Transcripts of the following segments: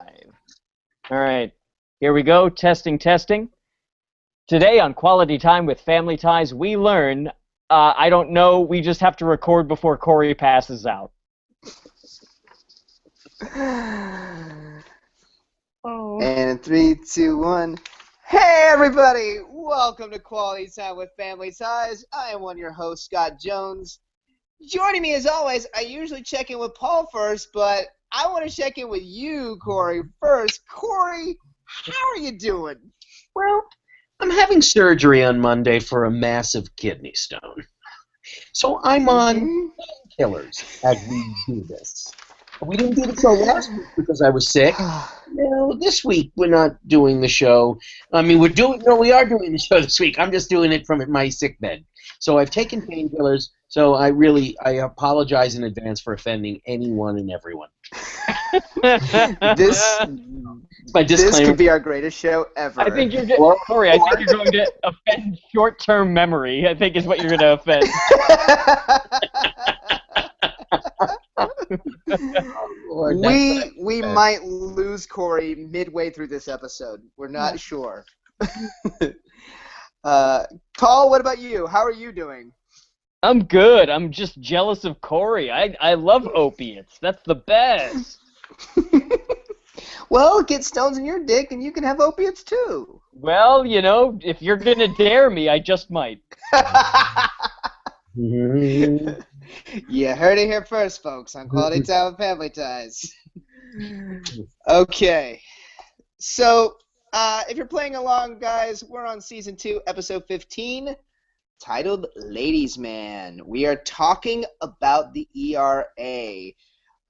All right, here we go. Testing, testing. Today on Quality Time with Family Ties, we learn, I don't know, we just have to record before Corey passes out. And in 3, 2, 1. Hey everybody! Welcome to Quality Time with Family Ties. I am one of your hosts, Scott Jones. Joining me as always, I usually check in with Paul first, but I want to check in with you, Corey, first. Corey, how are you doing? Well, I'm having surgery on Monday for a massive kidney stone. So I'm on painkillers as we do this. We didn't do the show last week because I was sick. No, this week we're not doing the show. I mean, we are doing the show this week. I'm just doing it from my sick bed. So I've taken painkillers, so I apologize in advance for offending anyone and everyone. This could be our greatest show ever. I think Corey, I think you're going to offend short-term memory, I think is what you're going to offend. We might lose Corey midway through this episode. We're not sure. Paul, what about you? How are you doing? I'm good. I'm just jealous of Corey. I love opiates. That's the best. Well, get stones in your dick and you can have opiates too. Well, you know, if you're going to dare me, I just might. You heard it here first, folks, on Quality Time with Family Ties. Okay. So, if you're playing along, guys, we're on Season 2, Episode 15, titled Ladies' Man. We are talking about the ERA.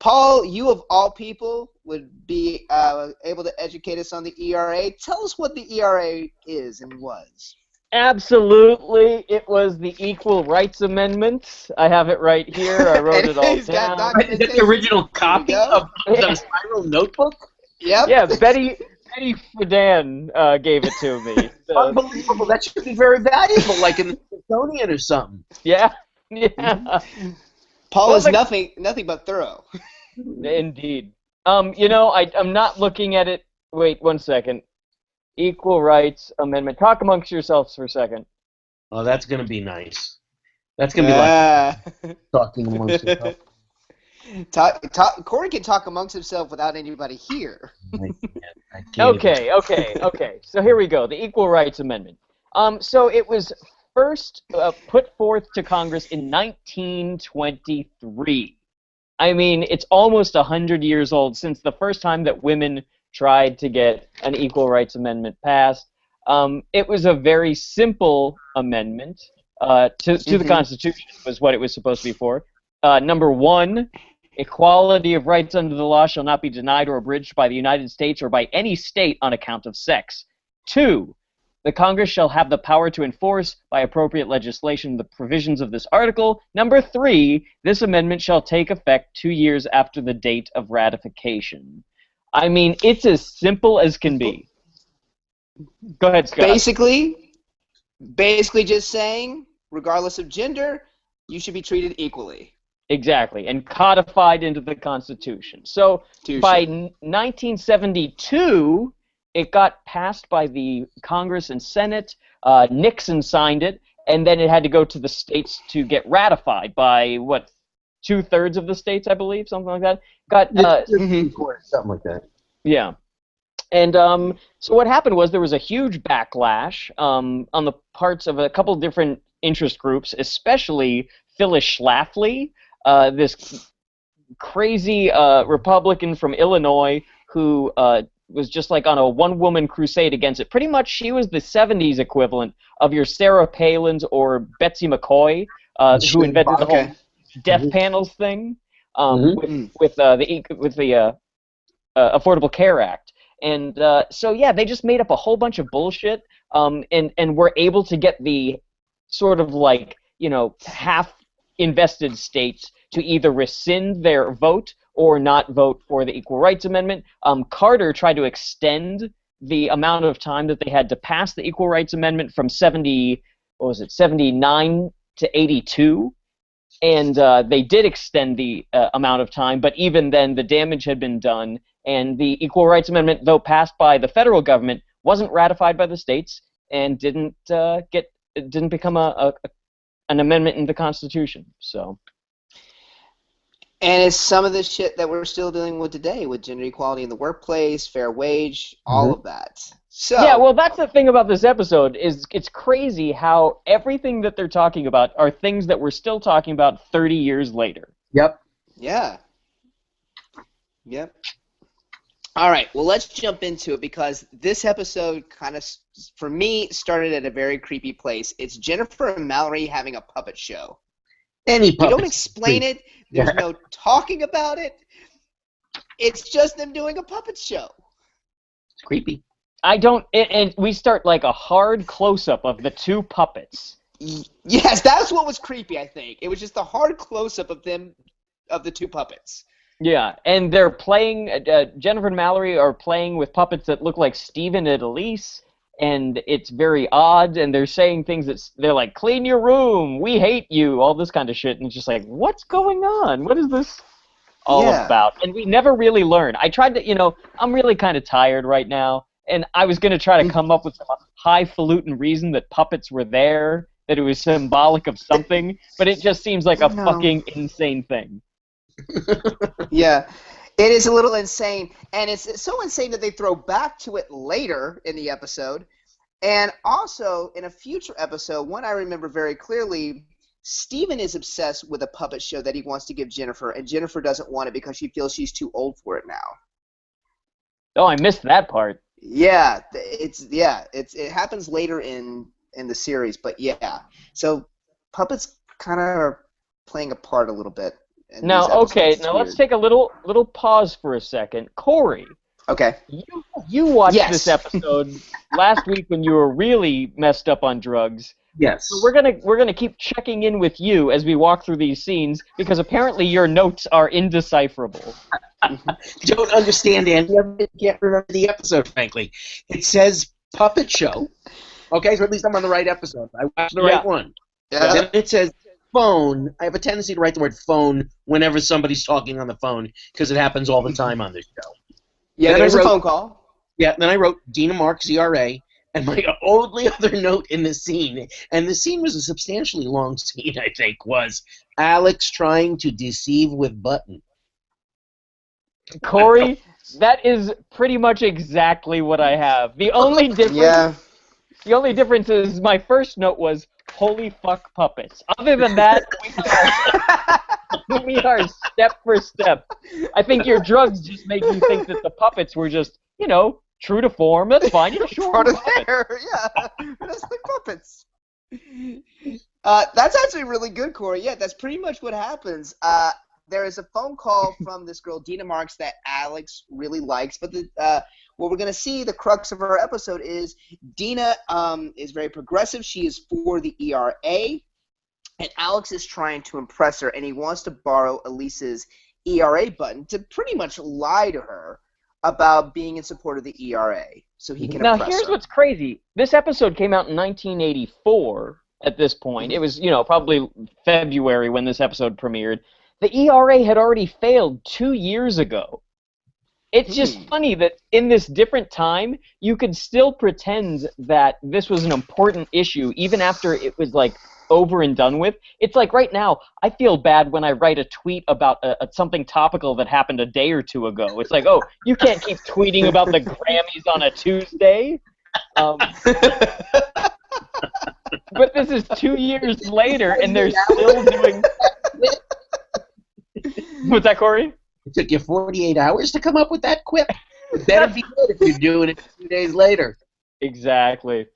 Paul, you of all people would be able to educate us on the ERA. Tell us what the ERA is and was. Absolutely. It was the Equal Rights Amendment. I have it right here. I wrote it all down. Is that the original copy of the Spiral Notebook? Yep. Yeah, Betty Friedan gave it to me. Unbelievable. That should be very valuable, like in the Smithsonian or something. Yeah. Paul is nothing but thorough. Indeed. You know, I'm not looking at it. Wait 1 second. Equal Rights Amendment. Talk amongst yourselves for a second. Oh, that's going to be nice. That's going to be like talking amongst yourself. Corey can talk amongst himself without anybody here. I can't. Okay. So here we go. The Equal Rights Amendment. So it was first put forth to Congress in 1923. I mean, it's almost 100 years old since the first time that women tried to get an Equal Rights Amendment passed. It was a very simple amendment to the Constitution, was what it was supposed to be for. Number 1, equality of rights under the law shall not be denied or abridged by the United States or by any state on account of sex. 2, the Congress shall have the power to enforce by appropriate legislation the provisions of this article. Number 3, this amendment shall take effect 2 years after the date of ratification. I mean, it's as simple as can be. Go ahead, Scott. Basically just saying, regardless of gender, you should be treated equally. Exactly, and codified into the Constitution. So by 1972, it got passed by the Congress and Senate. Nixon signed it, and then it had to go to the states to get ratified by, what, 2/3 of the states, I believe, something like that. Something like that. Yeah. And so what happened was there was a huge backlash on the parts of a couple different interest groups, especially Phyllis Schlafly, this crazy Republican from Illinois who was just like on a one-woman crusade against it. Pretty much she was the 70s equivalent of your Sarah Palins or Betsy McCoy, who invented the whole death panels thing with the Affordable Care Act. And so, yeah, they just made up a whole bunch of bullshit and were able to get the sort of like, you know, half-invested states to either rescind their vote or not vote for the Equal Rights Amendment. Carter tried to extend the amount of time that they had to pass the Equal Rights Amendment from 79 to 82. and they did extend the amount of time, but even then the damage had been done, and the Equal Rights Amendment, though passed by the federal government, wasn't ratified by the states and didn't become an amendment in the Constitution. So. And it's some of the shit that we're still dealing with today, with gender equality in the workplace, fair wage, all of that. So yeah, well, that's the thing about this episode is it's crazy how everything that they're talking about are things that we're still talking about 30 years later. Yep. Yeah. Yep. All right, well, let's jump into it because this episode kind of, for me, started at a very creepy place. It's Jennifer and Mallory having a puppet show. Any puppets. We don't explain it. There's no talking about it. It's just them doing a puppet show. It's creepy. And we start like a hard close-up of the two puppets. Yes, that's what was creepy, I think. It was just the hard close-up of the two puppets. Yeah, and they're playing, Jennifer and Mallory are playing with puppets that look like Steven and Elise, and it's very odd, and they're saying things they're like, clean your room, we hate you, all this kind of shit, and it's just like, what's going on? What is this all about? And we never really learn. I tried to, I'm really kind of tired right now, and I was going to try to come up with some highfalutin reason that puppets were there, that it was symbolic of something, but it just seems like a fucking insane thing. Yeah. It is a little insane, and it's so insane that they throw back to it later in the episode. And also, in a future episode, one I remember very clearly, Steven is obsessed with a puppet show that he wants to give Jennifer, and Jennifer doesn't want it because she feels she's too old for it now. Oh, I missed that part. Yeah, it happens later in the series, but yeah. So puppets kind of are playing a part a little bit. Now, okay, let's take a little pause for a second. Corey. Okay. You watched this episode last week when you were really messed up on drugs. Yes. So we're gonna keep checking in with you as we walk through these scenes because apparently your notes are indecipherable. Don't understand any of it. Can't remember the episode, frankly. It says puppet show. Okay, so at least I'm on the right episode. I watched the right one. Yeah. Then it says phone. I have a tendency to write the word phone whenever somebody's talking on the phone because it happens all the time on this show. Yeah, then there's a phone call. Yeah, then I wrote Dina Marks, ERA, and my only other note in the scene, and the scene was a substantially long scene, I think, was Alex trying to deceive with Button. Corey, that is pretty much exactly what I have. The only difference is my first note was, holy fuck puppets. Other than that, we are step for step. I think your drugs just make you think that the puppets were just, true to form. That's fine. Sure, part of there, yeah. That's like puppets. That's actually really good, Corey. Yeah, that's pretty much what happens. There is a phone call from this girl, Dina Marks, that Alex really likes, but what we're going to see, the crux of our episode is Dina is very progressive. She is for the ERA, and Alex is trying to impress her, and he wants to borrow Elise's ERA button to pretty much lie to her about being in support of the ERA so he can impress her. Now, here's what's crazy. This episode came out in 1984 at this point. It was, probably February when this episode premiered. The ERA had already failed 2 years ago. It's just funny that in this different time, you could still pretend that this was an important issue even after it was, over and done with. It's like right now, I feel bad when I write a tweet about something topical that happened a day or two ago. It's like, oh, you can't keep tweeting about the Grammys on a Tuesday. But this is 2 years later, and they're still doing... What's that, Corey? It took you 48 hours to come up with that quip. It better be good if you're doing it 2 days later. Exactly.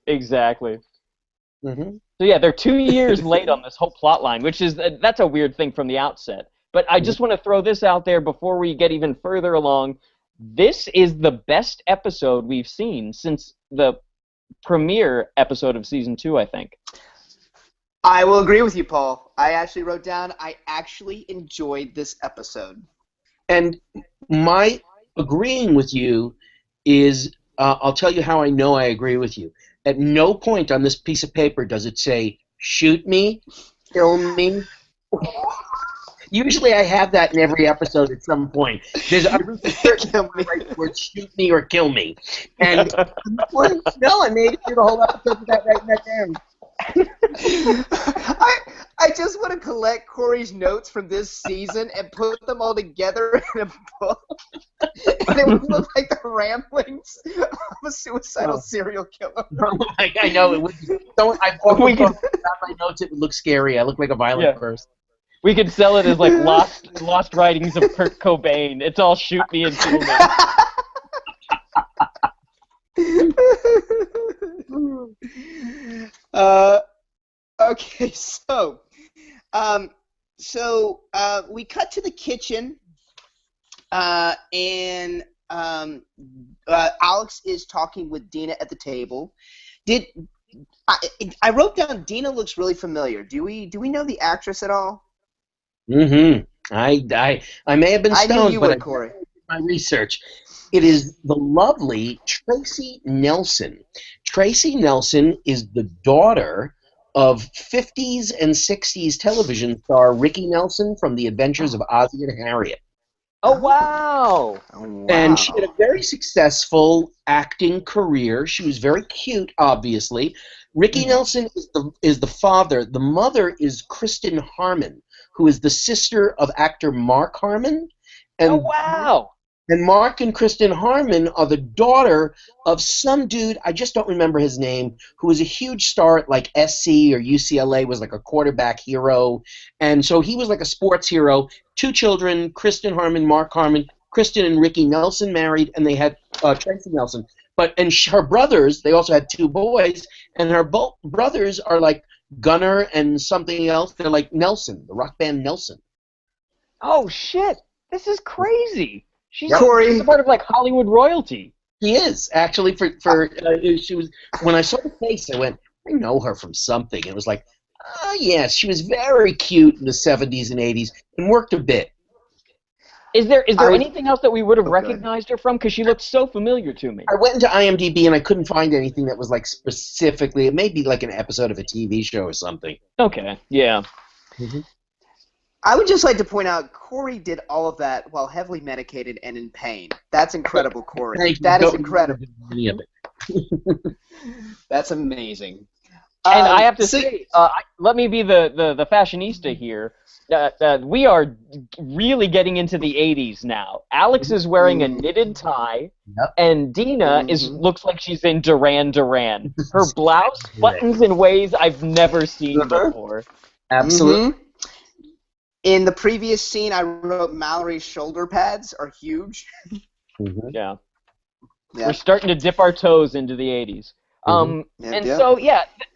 Mm-hmm. So yeah, they're 2 years late on this whole plot line, which is that's a weird thing from the outset. But I just want to throw this out there before we get even further along. This is the best episode we've seen since the premiere episode of season 2, I think. I will agree with you, Paul. I actually wrote down I actually enjoyed this episode. And my agreeing with you is, I'll tell you how I know I agree with you. At no point on this piece of paper does it say, shoot me, kill me, Usually I have that in every episode at some point. There's a certain Kill me. right word, shoot me or kill me. And this one, no, I made it through the whole episode without writing that down. I just want to collect Corey's notes from this season and put them all together in a book, and it would look like the ramblings of a suicidal serial killer. I know it would. Don't. I've often thought about my notes. It would look scary. I look like a violent person. We could sell it as like lost writings of Kurt Cobain. It's all shoot me and kill me. Okay, so we cut to the kitchen, and Alex is talking with Dina at the table. I wrote down Dina looks really familiar. Do we know the actress at all? Mm-hmm. I may have been stoned, I knew you but would, I Corey. did my research. It is the lovely Tracy Nelson. Tracy Nelson is the daughter of 50s and 60s television star Ricky Nelson from The Adventures of Ozzie and Harriet. Oh, wow. And she had a very successful acting career. She was very cute, obviously. Ricky Nelson is the father. The mother is Kristen Harmon, who is the sister of actor Mark Harmon. And oh, wow. And Mark and Kristen Harmon are the daughter of some dude, I just don't remember his name, who was a huge star at like SC or UCLA, was like a quarterback hero. And so he was like a sports hero. 2 children, Kristen Harmon, Mark Harmon. Kristen and Ricky Nelson married, and they had Tracy Nelson. Her brothers, they also had 2 boys, and her brothers are like Gunnar and something else. They're like Nelson, the rock band Nelson. Oh, shit. This is crazy. She's Corey. a part of like Hollywood royalty. He is actually she was when I saw the face, I went, I know her from something. It was like, oh yes, she was very cute in the 70s and 80s and worked a bit. Is there anything else that we would have recognized her from? Because she looked so familiar to me. I went into IMDb and I couldn't find anything that was like specifically. It may be like an episode of a TV show or something. Okay, yeah. Mm-hmm. I would just like to point out, Corey did all of that while heavily medicated and in pain. That's incredible, Corey. That is incredible. Any of it. That's amazing. And I have to say, let me be the fashionista here. We are really getting into the 80s now. Alex is wearing a knitted tie, and Dina looks like she's in Duran Duran. Her blouse buttons in ways I've never seen before. Absolutely. In the previous scene, I wrote Mallory's shoulder pads are huge. Yeah. We're starting to dip our toes into the 80s. So,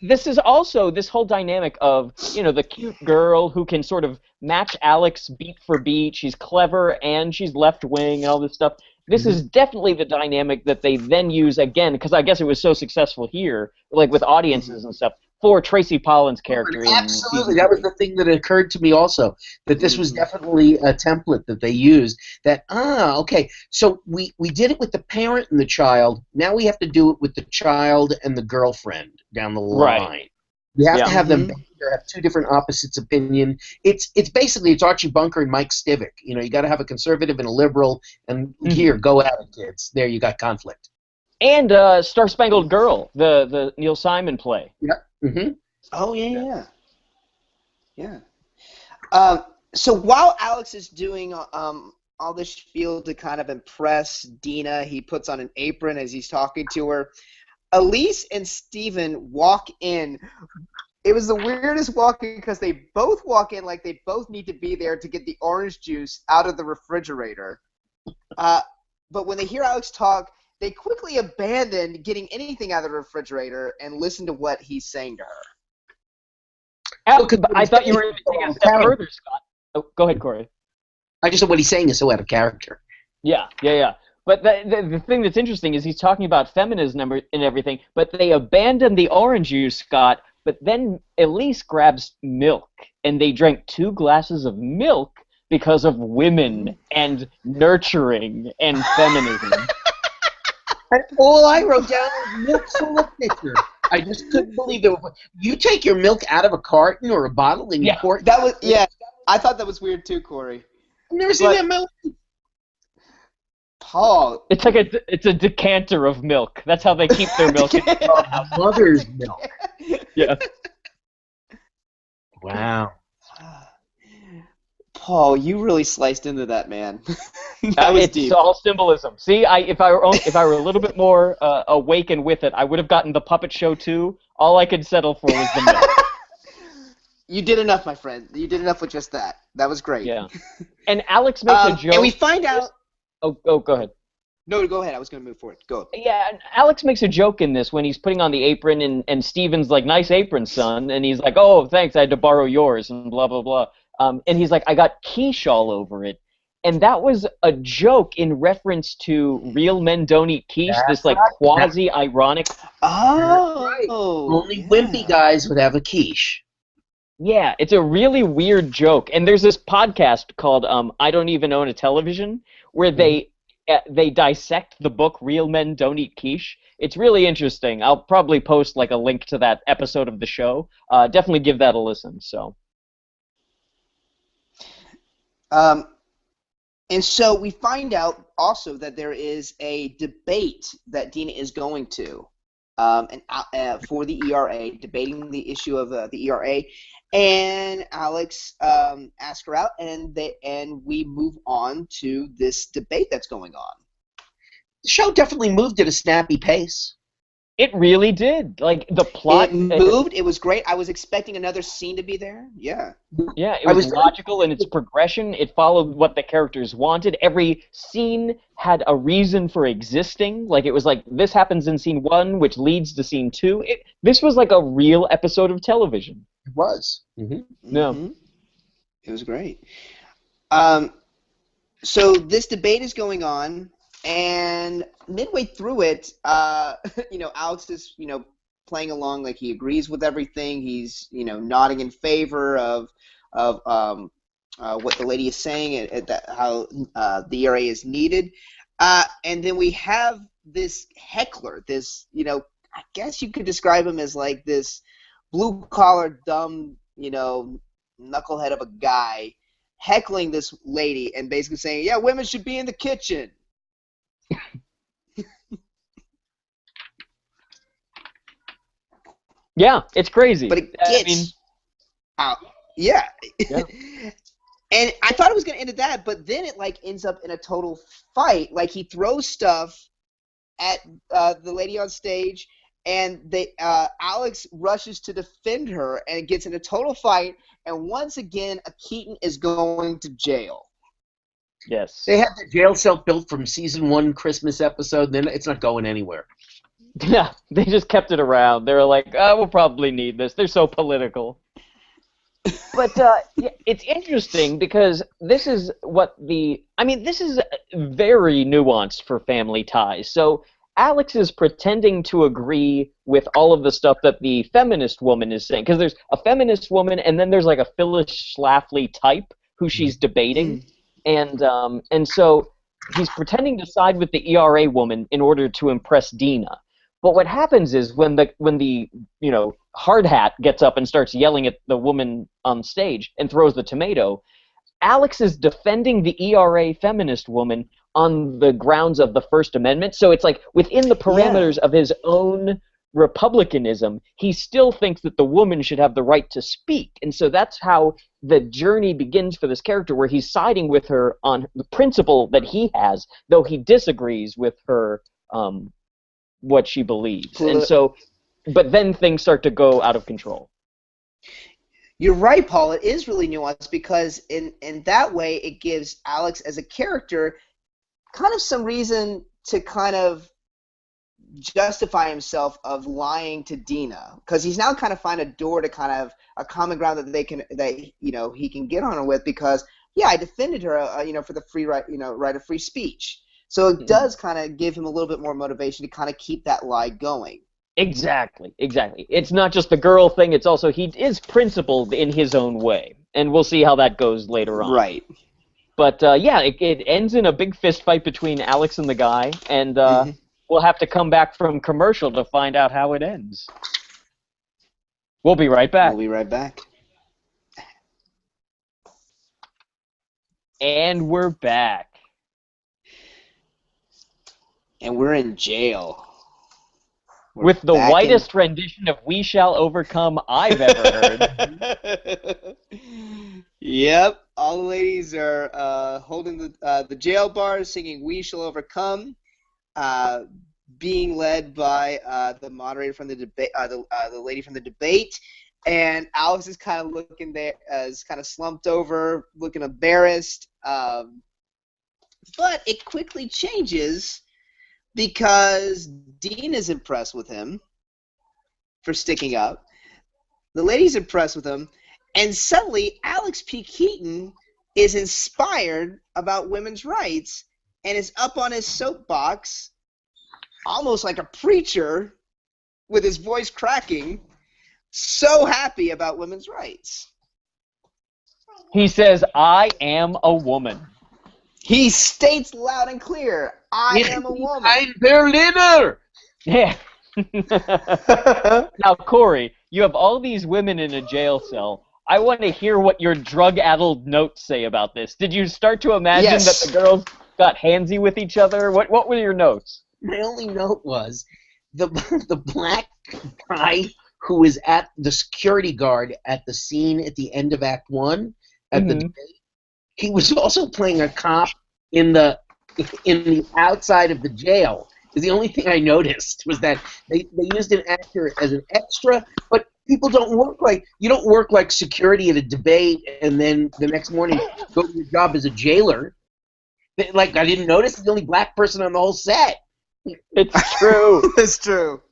this is also this whole dynamic of, the cute girl who can sort of match Alex beat for beat. She's clever and she's left-wing and all this stuff. This is definitely the dynamic that they then use again, because I guess it was so successful here, like with audiences and stuff, for Tracy Pollan's character. Absolutely. That was the thing that occurred to me also, that this was definitely a template that they used. That, okay, so we did it with the parent and the child. Now we have to do it with the child and the girlfriend down the line. Right. You have to have them have 2 different opposites opinion. It's basically Archie Bunker and Mike Stivic. You got to have a conservative and a liberal, and here, go at it, kids. There, you got conflict. And Star Spangled Girl, the Neil Simon play. Yep. Mm-hmm. Oh, yeah. So while Alex is doing all this spiel to kind of impress Dina, he puts on an apron as he's talking to her. Elise and Steven walk in. It was the weirdest walk-in because they both walk in like they both need to be there to get the orange juice out of the refrigerator. But when they hear Alex talk, they quickly abandon getting anything out of the refrigerator and listen to what he's saying to her. I thought you were taking a step further, Scott. Oh, go ahead, Corey. I just said what he's saying is so out of character. Yeah. But the thing that's interesting is he's talking about feminism and everything, but they abandon the orange juice, Scott, but then Elise grabs milk, and they drank 2 glasses of milk because of women and nurturing and feminism. All I wrote down was milk full of pitcher. I just couldn't believe it. You take your milk out of a carton or a bottle and you pour it. That was I thought that was weird too, Corey. I've never seen But- that milk. Paul. It's like it's a decanter of milk. That's how they keep their milk. Mother's milk. Yeah. Wow. Paul, you really sliced into that, man. That was It's deep. all symbolism. See, if I were a little bit more awake and with it, I would have gotten the puppet show too. All I could settle for was the milk. You did enough, my friend. You did enough with just that. That was great. Yeah. And Alex makes a joke. And we find out. Oh, go ahead. No, go ahead. I was going to move forward. Go. Yeah, and Alex makes a joke in this when he's putting on the apron, and Steven's like, "Nice apron, son," and he's like, "Oh, thanks, I had to borrow yours," and blah blah blah. And he's like, "I got quiche all over it," and that was a joke in reference to Real Men Don't Eat Quiche, this like quasi-ironic. Oh, Right. Only yeah. wimpy guys would have a quiche. Yeah, it's a really weird joke, and there's this podcast called "I Don't Even Own a Television," where they dissect the book Real Men Don't Eat Quiche. It's really interesting. I'll probably post like a link to that episode of the show. Definitely give that a listen. So. And so we find out also that there is a debate that Dina is going to for the ERA, debating the issue of the ERA. And Alex asks her out, and we move on to this debate that's going on. The show definitely moved at a snappy pace. It really did. Like the plot It moved. It was great. I was expecting another scene to be there. Yeah. Yeah, it was logical in its progression. It followed what the characters wanted. Every scene had a reason for existing. Like it was like this happens in scene 1, which leads to scene 2. This was like a real episode of television. It was. Mm-hmm. No. Mm-hmm. It was great. So this debate is going on, and midway through it, Alex is, playing along like he agrees with everything. He's, nodding in favor of what the lady is saying, how the ERA is needed. And then we have this heckler, this, I guess you could describe him as like this blue-collar, dumb, knucklehead of a guy heckling this lady and basically saying, yeah, women should be in the kitchen. Yeah, it's crazy. But it gets out. Yeah. And I thought it was going to end at that, but then it like ends up in a total fight. Like he throws stuff at the lady on stage, and Alex rushes to defend her, and it gets in a total fight. And once again, a Keaton is going to jail. Yes. They had the jail cell built from season 1 Christmas episode, then it's not going anywhere. Yeah, they just kept it around. They were like, we'll probably need this. They're so political. But it's interesting because this is this is very nuanced for Family Ties. So Alex is pretending to agree with all of the stuff that the feminist woman is saying. Because there's a feminist woman, and then there's like a Phyllis Schlafly type who she's debating. And so he's pretending to side with the ERA woman in order to impress Dina. But what happens is when the hard hat gets up and starts yelling at the woman on stage and throws the tomato, Alex is defending the ERA feminist woman on the grounds of the First Amendment. So it's like within the parameters of his own republicanism, he still thinks that the woman should have the right to speak. And so that's how the journey begins for this character, where he's siding with her on the principle that he has, though he disagrees with her what she believes. And so, but then things start to go out of control. You're right, Paul. It is really nuanced because in that way it gives Alex as a character kind of some reason to kind of justify himself of lying to Dina, because he's now kind of find a door to kind of a common ground that he can get on her with, because I defended her for the free right of free speech. So it does kind of give him a little bit more motivation to kind of keep that lie going. Exactly. It's not just the girl thing, it's also he is principled in his own way. And we'll see how that goes later on. Right. But, it ends in a big fist fight between Alex and the guy, and we'll have to come back from commercial to find out how it ends. We'll be right back. And we're back. And we're in jail. We're With the back in- whitest rendition of We Shall Overcome I've ever heard. Yep, all the ladies are holding the jail bars, singing "We Shall Overcome," being led by the moderator from the debate, the lady from the debate, and Alex is kind of looking there, is kind of slumped over, looking embarrassed. But it quickly changes because Dean is impressed with him for sticking up. The lady's impressed with him. And suddenly, Alex P. Keaton is inspired about women's rights and is up on his soapbox, almost like a preacher, with his voice cracking, so happy about women's rights. He says, I am a woman. He states loud and clear, I am a woman. I'm Berliner! Yeah. Now, Corey, you have all these women in a jail cell. I want to hear what your drug-addled notes say about this. Did you start to imagine Yes. that the girls got handsy with each other? What were your notes? My only note was the black guy who was at the security guard at the scene at the end of Act 1 at the debate. He was also playing a cop in the outside of the jail. The only thing I noticed was that they used an actor as an extra, but people don't work you don't work like security at a debate and then the next morning go to your job as a jailer. Like, I didn't notice the only black person on the whole set. It's true. It's true.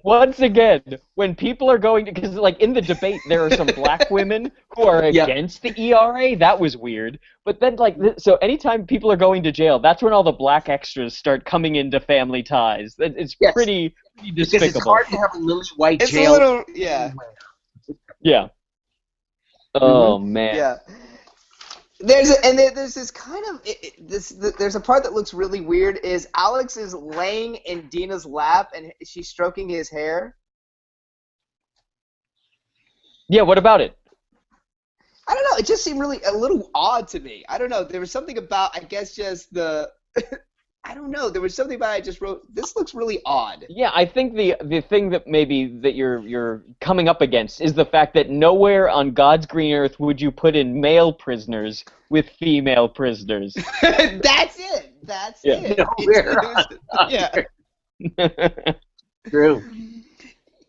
Once again, when people are going to, because like in the debate, there are some black women who are against the ERA. That was weird. But then, like, so anytime people are going to jail, that's when all the black extras start coming into Family Ties. It's pretty despicable. Because it's hard to have a lily white It's jail. a little, yeah. Yeah. Oh man. Yeah. There's this kind of there's a part that looks really weird. Is Alex is laying in Dina's lap and she's stroking his hair. Yeah. What about it? I don't know. It just seemed really a little odd to me. I don't know. There was something about, I guess, just the. I don't know. There was something about it I just wrote. This looks really odd. Yeah, I think the thing that maybe that you're coming up against is the fact that nowhere on God's green earth would you put in male prisoners with female prisoners. That's it. That's it. Nowhere. Yeah. True.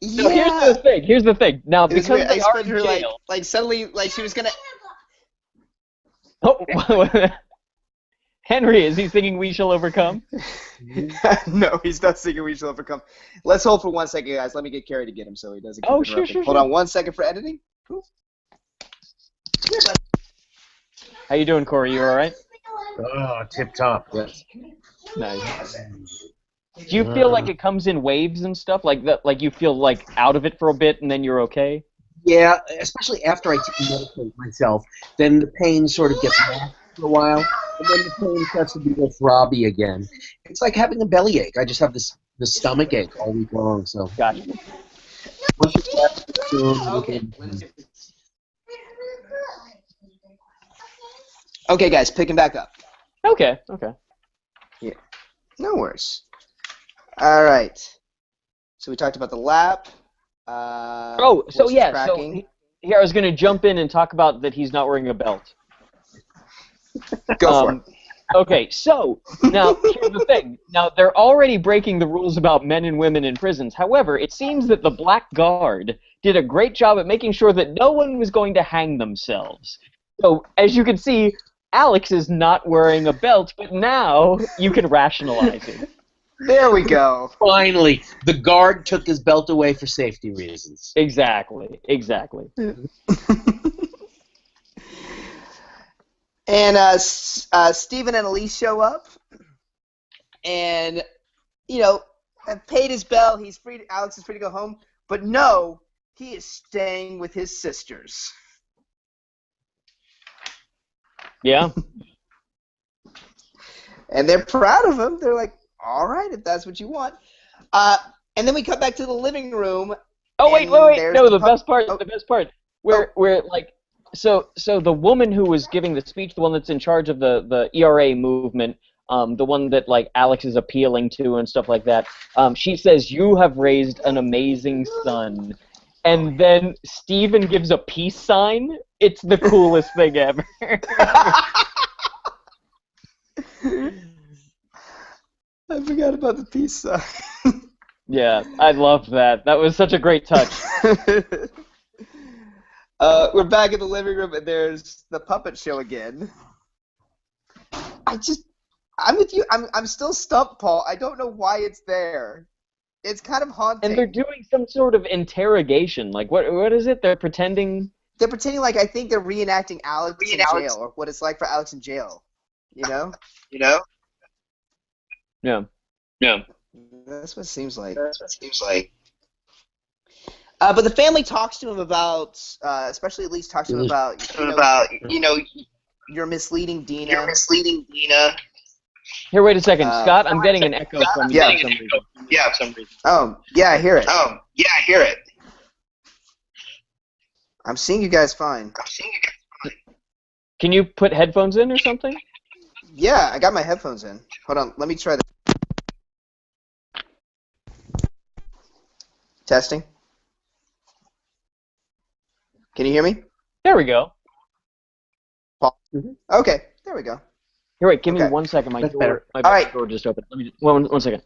So here's the thing. Now, because weird. they I are expected in her jail, like suddenly like she was gonna. Oh, Henry, is he singing "We Shall Overcome"? No, he's not singing "We Shall Overcome." Let's hold for 1 second, guys. Let me get Carrie to get him so he doesn't keep interrupting. Sure. Hold on 1 second for editing. Cool. How you doing, Corey? You all right? Oh, tip top. Yes. Nice. Do you feel like it comes in waves and stuff like that? Like you feel like out of it for a bit and then you're okay? Yeah, especially after I medicate myself, then the pain sort of gets back for a while, and then the pain starts to be a little throbby again. It's like having a bellyache. I just have the stomach ache all week long. So. Gotcha. Okay, guys, picking back up. Okay. Yeah. No worries. All right. So we talked about the lap. So here I was going to jump in and talk about that he's not wearing a belt. Go for it. Okay, so now here's the thing. Now they're already breaking the rules about men and women in prisons. However, it seems that the Black Guard did a great job at making sure that no one was going to hang themselves. So as you can see, Alex is not wearing a belt, but now you can rationalize it. There we go. Finally, the guard took his belt away for safety reasons. Exactly. And Stephen and Elise show up, and have paid his bell. He's free. Alex is free to go home, but no, he is staying with his sisters. Yeah. And they're proud of him. They're like, all right, if that's what you want. And then we come back to the living room. Oh wait! No, the best part. The best part. Where like So the woman who was giving the speech, the one that's in charge of the ERA movement, the one that like Alex is appealing to and stuff like that, she says, "You have raised an amazing son," and then Steven gives a peace sign. It's the coolest thing ever. I forgot about the peace sign. Yeah, I loved that. That was such a great touch. We're back in the living room, and there's the puppet show again. I'm with you. I'm still stumped, Paul. I don't know why it's there. It's kind of haunting. And they're doing some sort of interrogation. Like, what is it? They're pretending... They're pretending like I think they're reenacting Alex in jail, or what it's like for Alex in jail. You know? Yeah. Yeah. That's what it seems like. But the family talks to him about, especially Elise talks to him about, you're misleading Dina. Here, wait a second. Scott, I'm getting an echo from you for some reason. Oh, yeah, I hear it. I'm seeing you guys fine. Can you put headphones in or something? Yeah, I got my headphones in. Hold on, let me try this. Testing. Can you hear me? There we go. Paul? Okay, there we go. Here, wait, give me Okay. 1 second. My That's better. my All right. door just opened. Let me one second.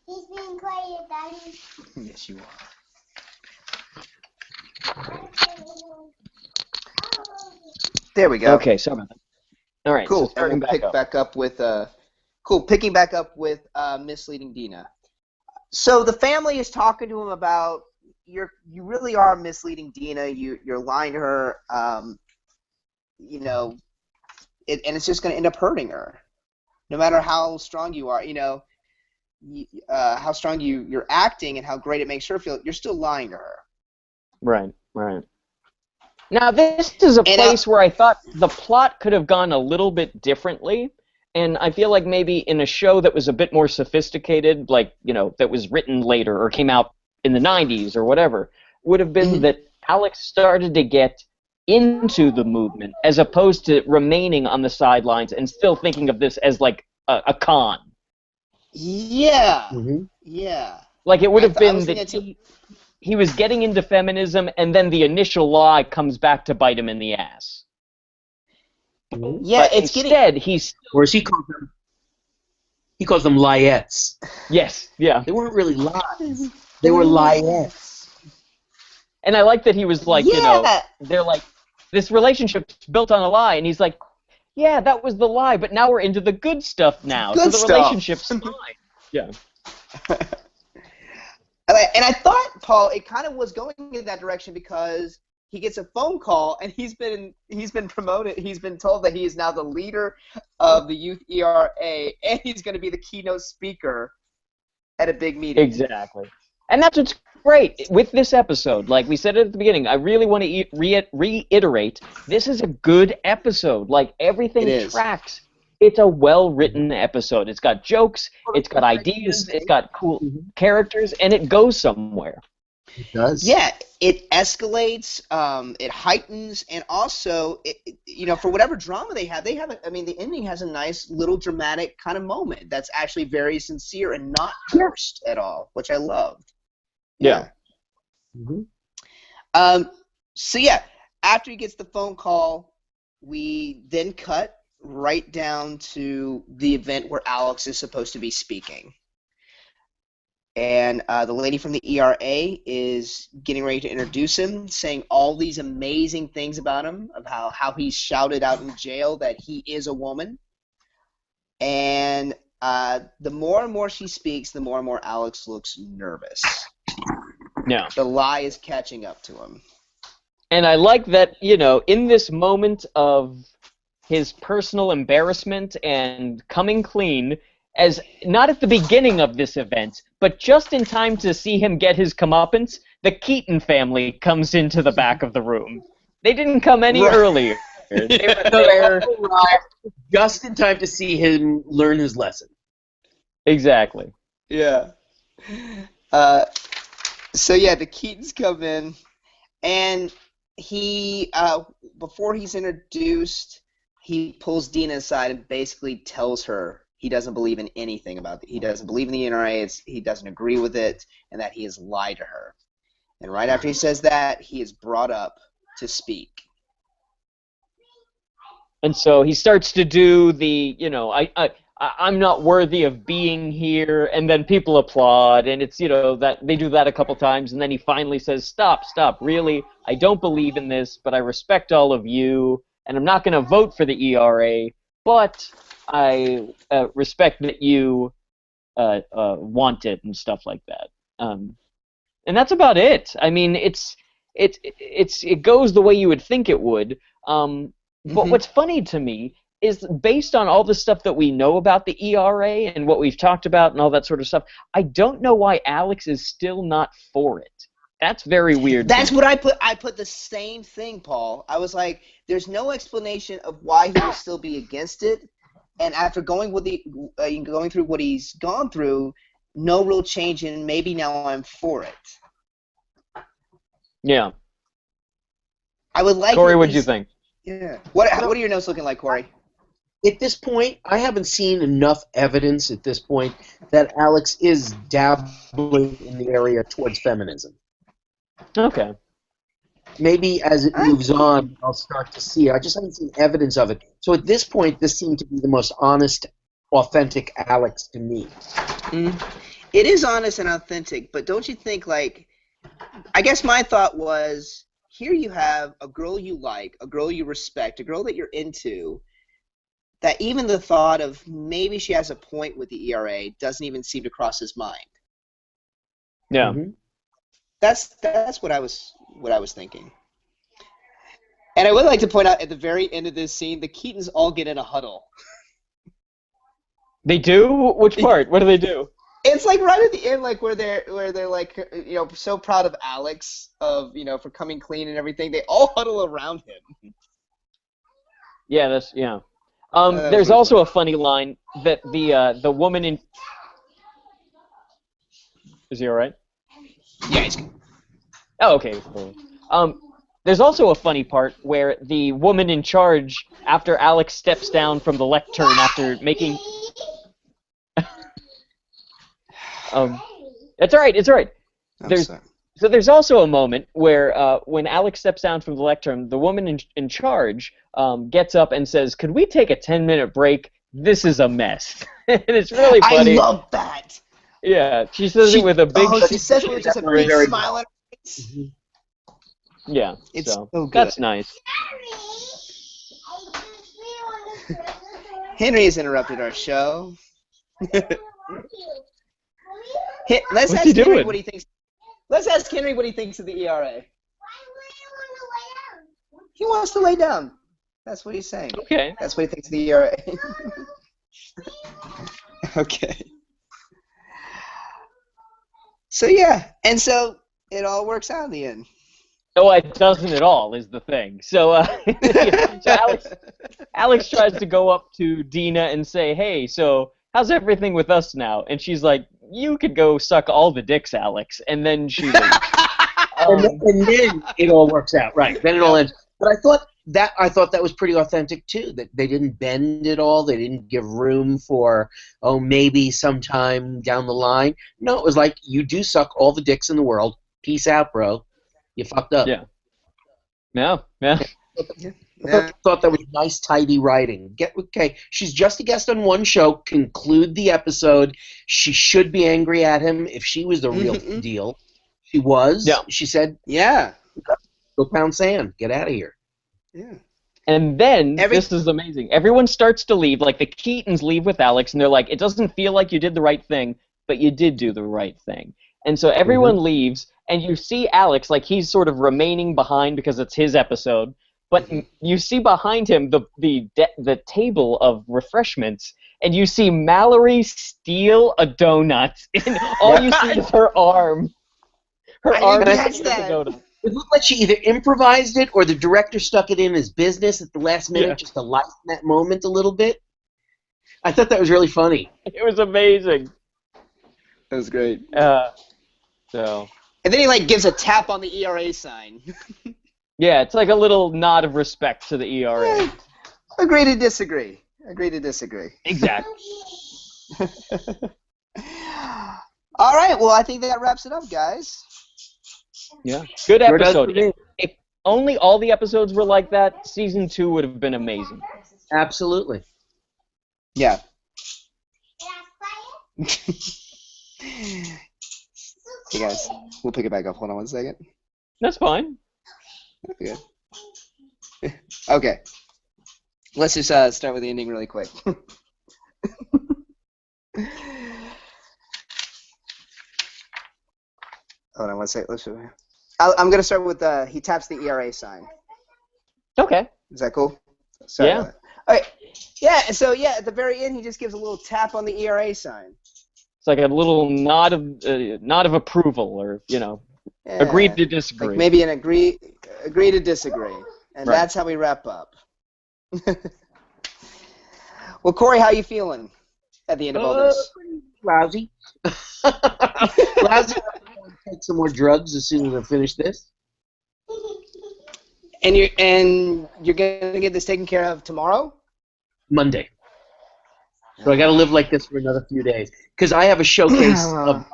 He's being quiet, Daddy. Yes, you are. There we go. Okay, sorry about that. All right, Cool. so starting And we'll pick back up with picking back up with misleading Dina. So the family is talking to him about you really are misleading Dina. You're lying to her. And it's just going to end up hurting her, no matter how strong you are. How strong you're acting and how great it makes her feel. You're still lying to her. Right. Now, this is a place where I thought the plot could have gone a little bit differently, and I feel like maybe in a show that was a bit more sophisticated, like, that was written later or came out in the 90s or whatever, would have been that Alex started to get into the movement as opposed to remaining on the sidelines and still thinking of this as, like, a con. Yeah. Yeah. Like, it would have been that he was getting into feminism, and then the initial lie comes back to bite him in the ass. Yeah, but instead, he's... Or as he calls them liettes. Yes, yeah. They weren't really lies. They were liettes. And I like that he was like, they're like, this relationship's built on a lie, and he's like, yeah, that was the lie, but now we're into the good stuff now, so the relationship's fine. Yeah. And I thought, Paul, it kind of was going in that direction because he gets a phone call and he's been promoted. He's been told that he is now the leader of the Youth ERA and he's going to be the keynote speaker at a big meeting. Exactly. And that's what's great with this episode. Like we said at the beginning, I really want to reiterate, this is a good episode. Like everything tracks. It's a well-written episode. It's got jokes, it's got ideas, it's got cool characters, and it goes somewhere. It does. Yeah, it escalates, it heightens, and also, for whatever drama they have, the ending has a nice little dramatic kind of moment that's actually very sincere and not forced at all, which I loved. Yeah. So yeah, after he gets the phone call, we then cut right down to the event where Alex is supposed to be speaking. And the lady from the ERA is getting ready to introduce him, saying all these amazing things about him, of how he's shouted out in jail that he is a woman. And the more and more she speaks, the more and more Alex looks nervous. Yeah. The lie is catching up to him. And I like that, in this moment of his personal embarrassment and coming clean, as not at the beginning of this event, but just in time to see him get his comeuppance, the Keaton family comes into the back of the room. They didn't come any earlier. They were there just in time to see him learn his lesson. Exactly. Yeah. So yeah, the Keatons come in, and he before he's introduced, he pulls Dina aside and basically tells her he doesn't believe in anything about it. He doesn't believe in the NRA. He doesn't agree with it, and that he has lied to her. And right after he says that, he is brought up to speak. And so he starts to do the, I'm not worthy of being here, and then people applaud, and it's, that they do that a couple times, and then he finally says, stop, really, I don't believe in this, but I respect all of you, and I'm not going to vote for the ERA, but I respect that you want it and stuff like that. And that's about it. I mean, it goes the way you would think it would. But what's funny to me is based on all the stuff that we know about the ERA and what we've talked about and all that sort of stuff, I don't know why Alex is still not for it. That's very weird. That's what I put. I put the same thing, Paul. I was like, there's no explanation of why he would still be against it. And after going through what he's gone through, no real change, and maybe now I'm for it. Yeah. I would like. Corey, what do you think? Yeah. What are your notes looking like, Corey? At this point, I haven't seen enough evidence at this point that Alex is dabbling in the area towards feminism. Okay. Maybe as it moves on, I'll start to see it. I just haven't seen evidence of it. So at this point, this seemed to be the most honest, authentic Alex to me. It is honest and authentic, but don't you think, like, I guess my thought was, here you have a girl you like, a girl you respect, a girl that you're into, that even the thought of maybe she has a point with the ERA doesn't even seem to cross his mind. Yeah. That's what I was thinking. And I would like to point out at the very end of this scene, the Keatons all get in a huddle. They do? Which part? What do they do? It's like right at the end, like where they're like, so proud of Alex for coming clean and everything. They all huddle around him. Yeah, there's also a funny line that the woman in. Is he all right? Yeah, he's good. Oh, okay. There's also a funny part where the woman in charge, after Alex steps down from the lectern after making. It's all right. It's all right. So there's also a moment where when Alex steps down from the lectern, the woman in charge gets up and says, "Could we take a 10-minute break? This is a mess." And it's really funny. I love that. Yeah, she says it with a big. She says it with just a big smile on her face. Yeah, it's so good. That's nice. Henry has interrupted our show. Let's ask Henry what he thinks. Let's ask Henry what he thinks of the ERA. He wants to lay down. That's what he's saying. Okay. That's what he thinks of the ERA. Okay. So yeah, and so it all works out in the end. Oh, it doesn't at all is the thing. So, so Alex tries to go up to Dina and say, "Hey, so how's everything with us now?" And she's like, "You could go suck all the dicks, Alex." And then she leaves. And then it all works out, right? Then it all ends. But I thought that was pretty authentic too. That they didn't bend it all. They didn't give room for maybe sometime down the line. No, it was like, you do suck all the dicks in the world. Peace out, bro. You fucked up. Yeah. I thought that was nice, tidy writing. Okay, she's just a guest on one show. Conclude the episode. She should be angry at him if she was the real deal. She was. Yeah. She said, "Yeah, go pound sand. Get out of here." Yeah. And then, this is amazing. Everyone starts to leave. Like, the Keatons leave with Alex, and they're like, "It doesn't feel like you did the right thing, but you did do the right thing." And so everyone leaves, and you see Alex, like, he's sort of remaining behind because it's his episode. But you see behind him the table of refreshments, and you see Mallory steal a donut, and all you see is her arm. Her arm is the donut. It looked like she either improvised it or the director stuck it in as business at the last minute just to lighten that moment a little bit. I thought that was really funny. It was amazing. That was great. So And then he like gives a tap on the ERA sign. Yeah, it's like a little nod of respect to the ERA. Agree to disagree. Agree to disagree. Exactly. All right, well, I think that wraps it up, guys. Yeah. Good Sure does episode. for me. If only all the episodes were like that, season 2 would have been amazing. Absolutely. Yeah. Hey, guys, we'll pick it back up. Hold on one second. That's fine. Okay. Okay. Let's just start with the ending really quick. Hold on one second. I'm going to start with he taps the ERA sign. Okay. Is that cool? Sorry Yeah. about that. All right. Yeah, so yeah, at the very end, he just gives a little tap on the ERA sign. It's like a little nod of approval, or agreed Yeah. to disagree. Like maybe an agree to disagree. And Right. that's how we wrap up. Well, Corey, how you feeling at the end of all this? Lousy. Lousy. I'm going to take some more drugs as soon as I finish this. And you're gonna get this taken care of tomorrow? Monday. So I got to live like this for another few days because I have a showcase of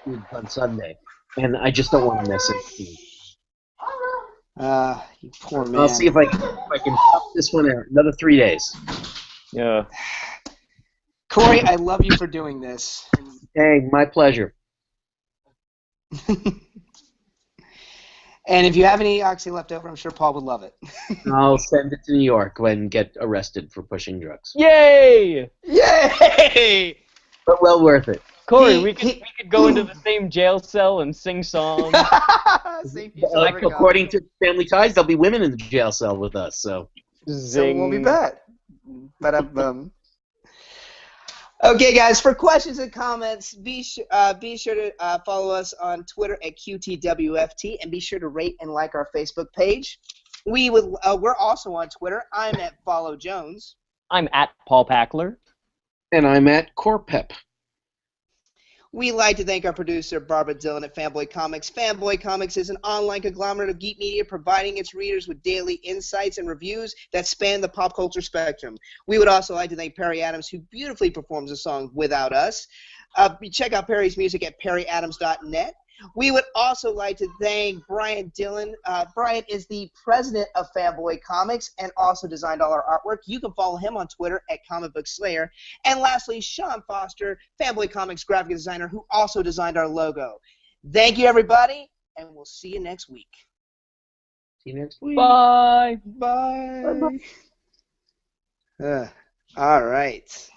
foods on Sunday, and I just don't want to miss it. You poor man. I'll see if I can tough this one out. Another 3 days. Yeah. Corey, I love you for doing this. Hey, my pleasure. And if you have any oxy left over, I'm sure Paul would love it. I'll send it to New York when get arrested for pushing drugs. Yay! Yay! But well worth it. Corey, we could go into the same jail cell and sing songs. According to Family Ties, there'll be women in the jail cell with us. So it won't be bad. But okay, guys. For questions and comments, be sure to follow us on Twitter at QTWFT, and be sure to rate and like our Facebook page. We're also on Twitter. I'm at Follow Jones. I'm at Paul Packler. And I'm at Corpep. We'd like to thank our producer, Barbara Dillon at Fanboy Comics. Fanboy Comics is an online conglomerate of geek media providing its readers with daily insights and reviews that span the pop culture spectrum. We would also like to thank Perry Adams, who beautifully performs the song Without Us. Check out Perry's music at perryadams.net. We would also like to thank Brian Dillon. Brian is the president of Fanboy Comics and also designed all our artwork. You can follow him on Twitter at Comic Book Slayer. And lastly, Sean Foster, Fanboy Comics graphic designer, who also designed our logo. Thank you, everybody, and we'll see you next week. See you next week. Bye. Bye. All right.